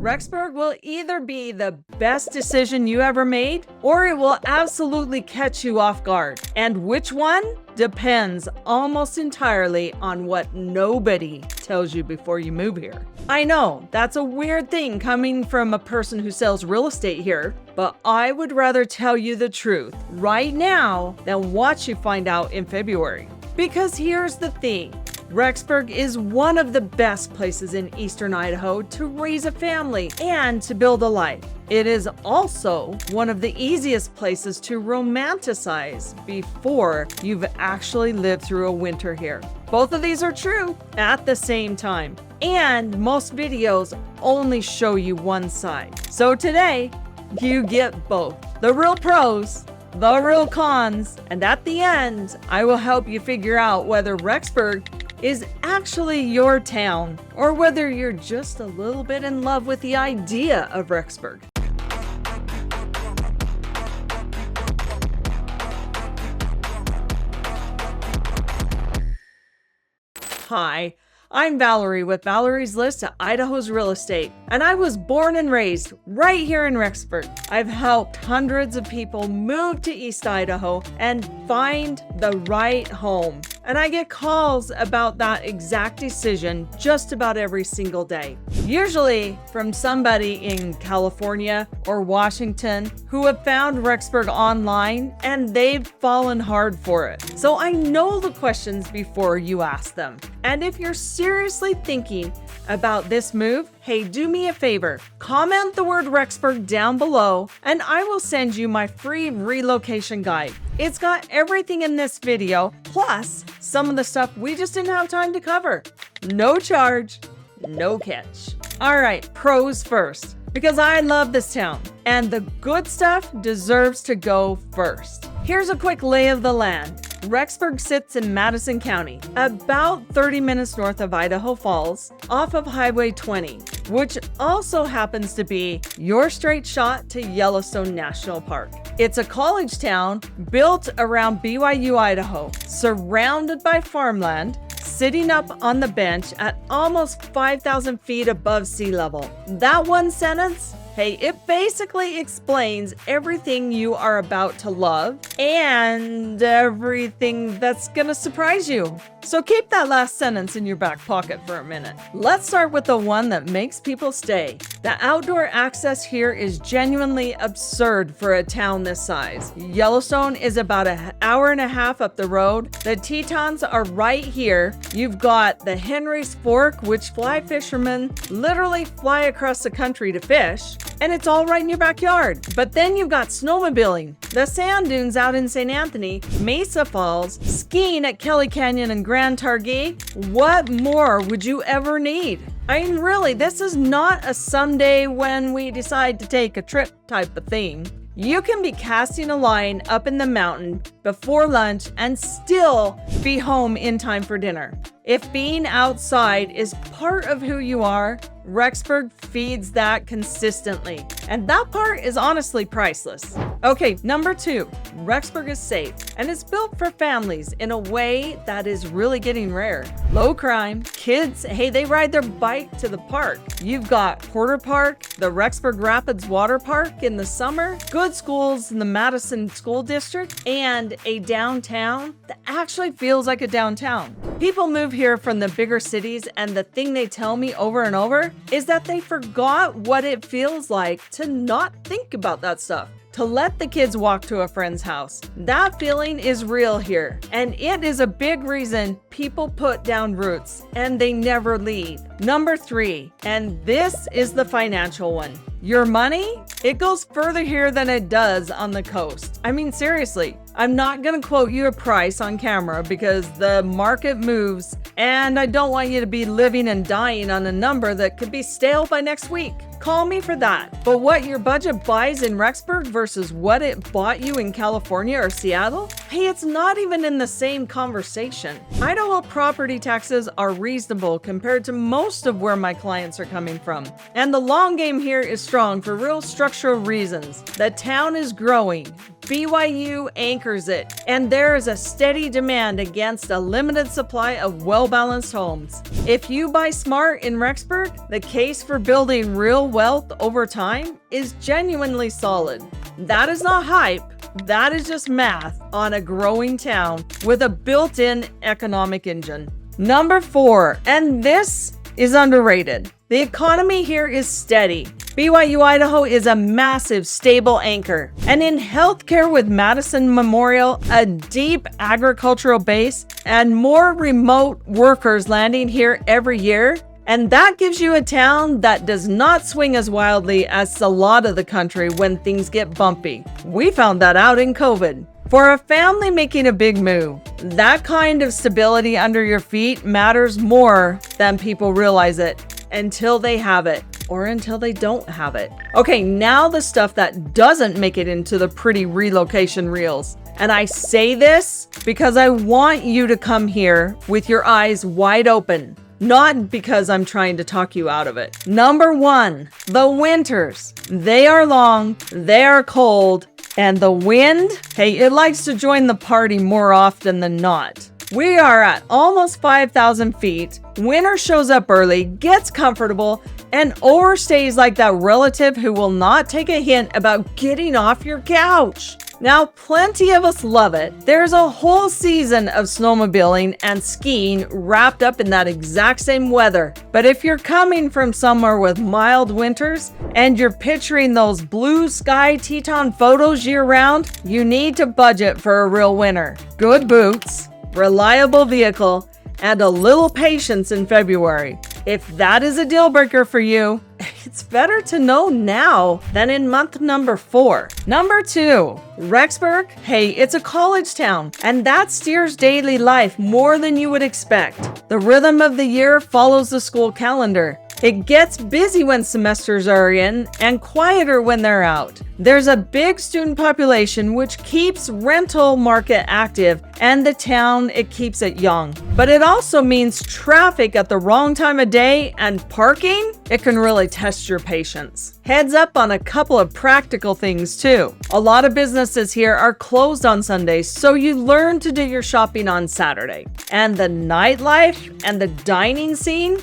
Rexburg will either be the best decision you ever made, or it will absolutely catch you off guard. And which one? Depends almost entirely on what nobody tells you before you move here. I know, that's a weird thing coming from a person who sells real estate here, but I would rather tell you the truth right now than watch you find out in February. Because here's the thing. Rexburg is one of the best places in Eastern Idaho to raise a family and to build a life. It is also one of the easiest places to romanticize before you've actually lived through a winter here. Both of these are true at the same time, and most videos only show you one side. So today, you get both. The real pros, the real cons, and at the end, I will help you figure out whether Rexburg is actually your town or whether you're just a little bit in love with the idea of Rexburg. Hi, I'm Valorie with Valerie's List of Idaho's Real Estate, and I was born and raised right here in Rexburg. I've helped hundreds of people move to East Idaho and find the right home. And I get calls about that exact decision just about every single day. Usually from somebody in California or Washington who have found Rexburg online and they've fallen hard for it. So I know the questions before you ask them. And if you're seriously thinking about this move, hey, do me a favor. Comment the word Rexburg down below and I will send you my free relocation guide. It's got everything in this video, plus some of the stuff we just didn't have time to cover. No charge, no catch. All right, pros first, because I love this town and the good stuff deserves to go first. Here's a quick lay of the land. Rexburg sits in Madison County, about 30 minutes north of Idaho Falls, off of Highway 20, which also happens to be your straight shot to Yellowstone National Park. It's a college town built around BYU, Idaho, surrounded by farmland, sitting up on the bench at almost 5,000 feet above sea level. That one sentence, hey, it basically explains everything you are about to love and everything that's gonna surprise you. So keep that last sentence in your back pocket for a minute. Let's start with the one that makes people stay. The outdoor access here is genuinely absurd for a town this size. Yellowstone is about an hour and a half up the road. The Tetons are right here. You've got the Henry's Fork, which fly fishermen literally fly across the country to fish. And it's all right in your backyard. But then you've got snowmobiling, the sand dunes out in St. Anthony, Mesa Falls, skiing at Kelly Canyon and Grand Targhee. What more would you ever need? I mean, really, this is not a someday when we decide to take a trip type of thing. You can be casting a line up in the mountain before lunch and still be home in time for dinner. If being outside is part of who you are, Rexburg feeds that consistently. And that part is honestly priceless. Okay, number 2, Rexburg is safe and it's built for families in a way that is really getting rare. Low crime, kids, hey, they ride their bike to the park. You've got Porter Park, the Rexburg Rapids Water Park in the summer, good schools in the Madison School District, and a downtown that actually feels like a downtown. People move here from the bigger cities and the thing they tell me over and over is that they forgot what it feels like to not think about that stuff. To let the kids walk to a friend's house. That feeling is real here, and it is a big reason people put down roots and they never leave. Number 3, and this is the financial one. Your money? It goes further here than it does on the coast. I mean, seriously, I'm not gonna quote you a price on camera because the market moves and I don't want you to be living and dying on a number that could be stale by next week. Call me for that. But what your budget buys in Rexburg versus what it bought you in California or Seattle? Hey, it's not even in the same conversation. Idaho property taxes are reasonable compared to most of where my clients are coming from. And the long game here is strong for real structural reasons. The town is growing. BYU anchors it, and there is a steady demand against a limited supply of well-balanced homes. If you buy smart in Rexburg, the case for building real wealth over time is genuinely solid. That is not hype. That is just math on a growing town with a built-in economic engine. Number 4, and this is underrated. The economy here is steady. BYU Idaho is a massive, stable anchor. And in healthcare with Madison Memorial, a deep agricultural base, and more remote workers landing here every year, and that gives you a town that does not swing as wildly as a lot of the country when things get bumpy. We found that out in COVID. For a family making a big move, that kind of stability under your feet matters more than people realize it until they have it, or until they don't have it. Okay, now the stuff that doesn't make it into the pretty relocation reels. And I say this because I want you to come here with your eyes wide open. Not because I'm trying to talk you out of it. Number 1, the winters. They are long, they are cold, and the wind, hey, it likes to join the party more often than not. We are at almost 5,000 feet. Winter shows up early, gets comfortable, and overstays like that relative who will not take a hint about getting off your couch. Now, plenty of us love it. There's a whole season of snowmobiling and skiing wrapped up in that exact same weather. But if you're coming from somewhere with mild winters and you're picturing those blue sky Teton photos year-round, you need to budget for a real winter. Good boots, reliable vehicle, and a little patience in February. If that is a deal breaker for you, it's better to know now than in month number 4. Number 2, Rexburg. Hey, it's a college town, and that steers daily life more than you would expect. The rhythm of the year follows the school calendar. It gets busy when semesters are in and quieter when they're out. There's a big student population which keeps rental market active, and the town, it keeps it young. But it also means traffic at the wrong time of day and parking. It can really test your patience. Heads up on a couple of practical things too. A lot of businesses here are closed on Sundays, so you learn to do your shopping on Saturday. And the nightlife and the dining scene,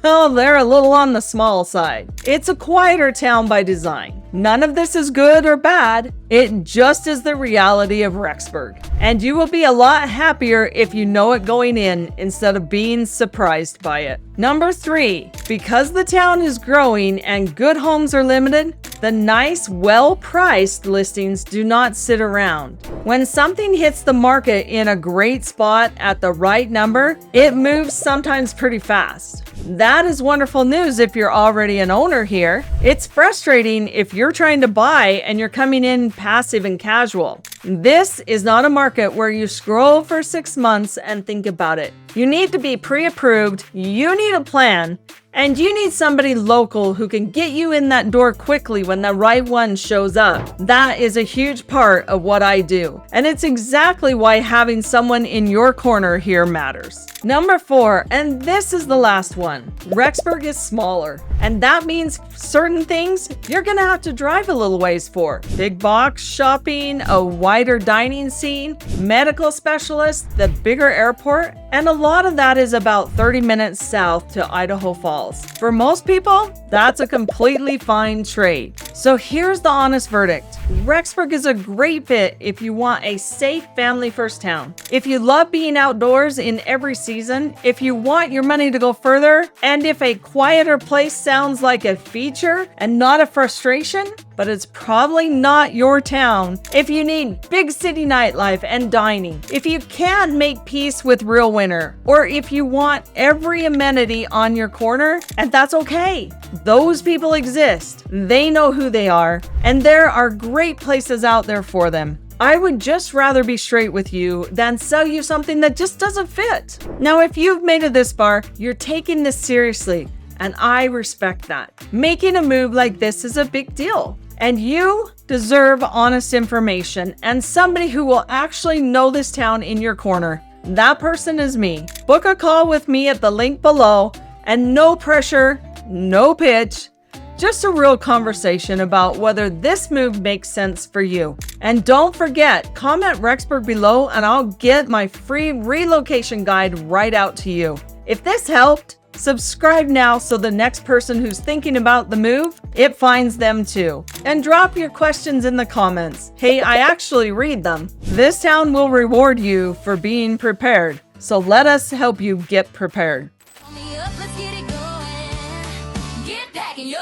well, they're a little on the small side. It's a quieter town by design. None of this is good or bad. It just is the reality of Rexburg. And you will be a lot happier if you know it going in instead of being surprised by it. Number 3, because the town is growing and good homes are limited, the nice, well-priced listings do not sit around. When something hits the market in a great spot at the right number, it moves sometimes pretty fast. That is wonderful news if you're already an owner here. It's frustrating if you're trying to buy and you're coming in passive and casual. This is not a market where you scroll for 6 months and think about it. You need to be pre-approved, you need a plan, and you need somebody local who can get you in that door quickly when the right one shows up. That is a huge part of what I do, and it's exactly why having someone in your corner here matters. Number 4, and this is the last one. Rexburg is smaller, and that means certain things you're gonna have to drive a little ways for. Big box shopping, a wider dining scene, medical specialists, the bigger airport, and a lot of that is about 30 minutes south to Idaho Falls. For most people, that's a completely fine trade. So here's the honest verdict. Rexburg is a great fit if you want a safe family-first town. If you love being outdoors in every season, if you want your money to go further, and if a quieter place sounds like a feature and not a frustration, but it's probably not your town. If you need big city nightlife and dining, if you can't make peace with real winter, or if you want every amenity on your corner, and that's okay. Those people exist. They know who they are, and there are great places out there for them. I would just rather be straight with you than sell you something that just doesn't fit. Now, if you've made it this far, you're taking this seriously, and I respect that. Making a move like this is a big deal. And you deserve honest information and somebody who will actually know this town in your corner. That person is me. Book a call with me at the link below, and no pressure, no pitch, Just a real conversation about whether this move makes sense for you. And don't forget, comment Rexburg below and I'll get my free relocation guide right out to you. If this helped, subscribe now so the next person who's thinking about the move, it finds them too. And drop your questions in the comments. Hey, I actually read them. This town will reward you for being prepared. So let us help you get prepared. Let's get it going. Get back in your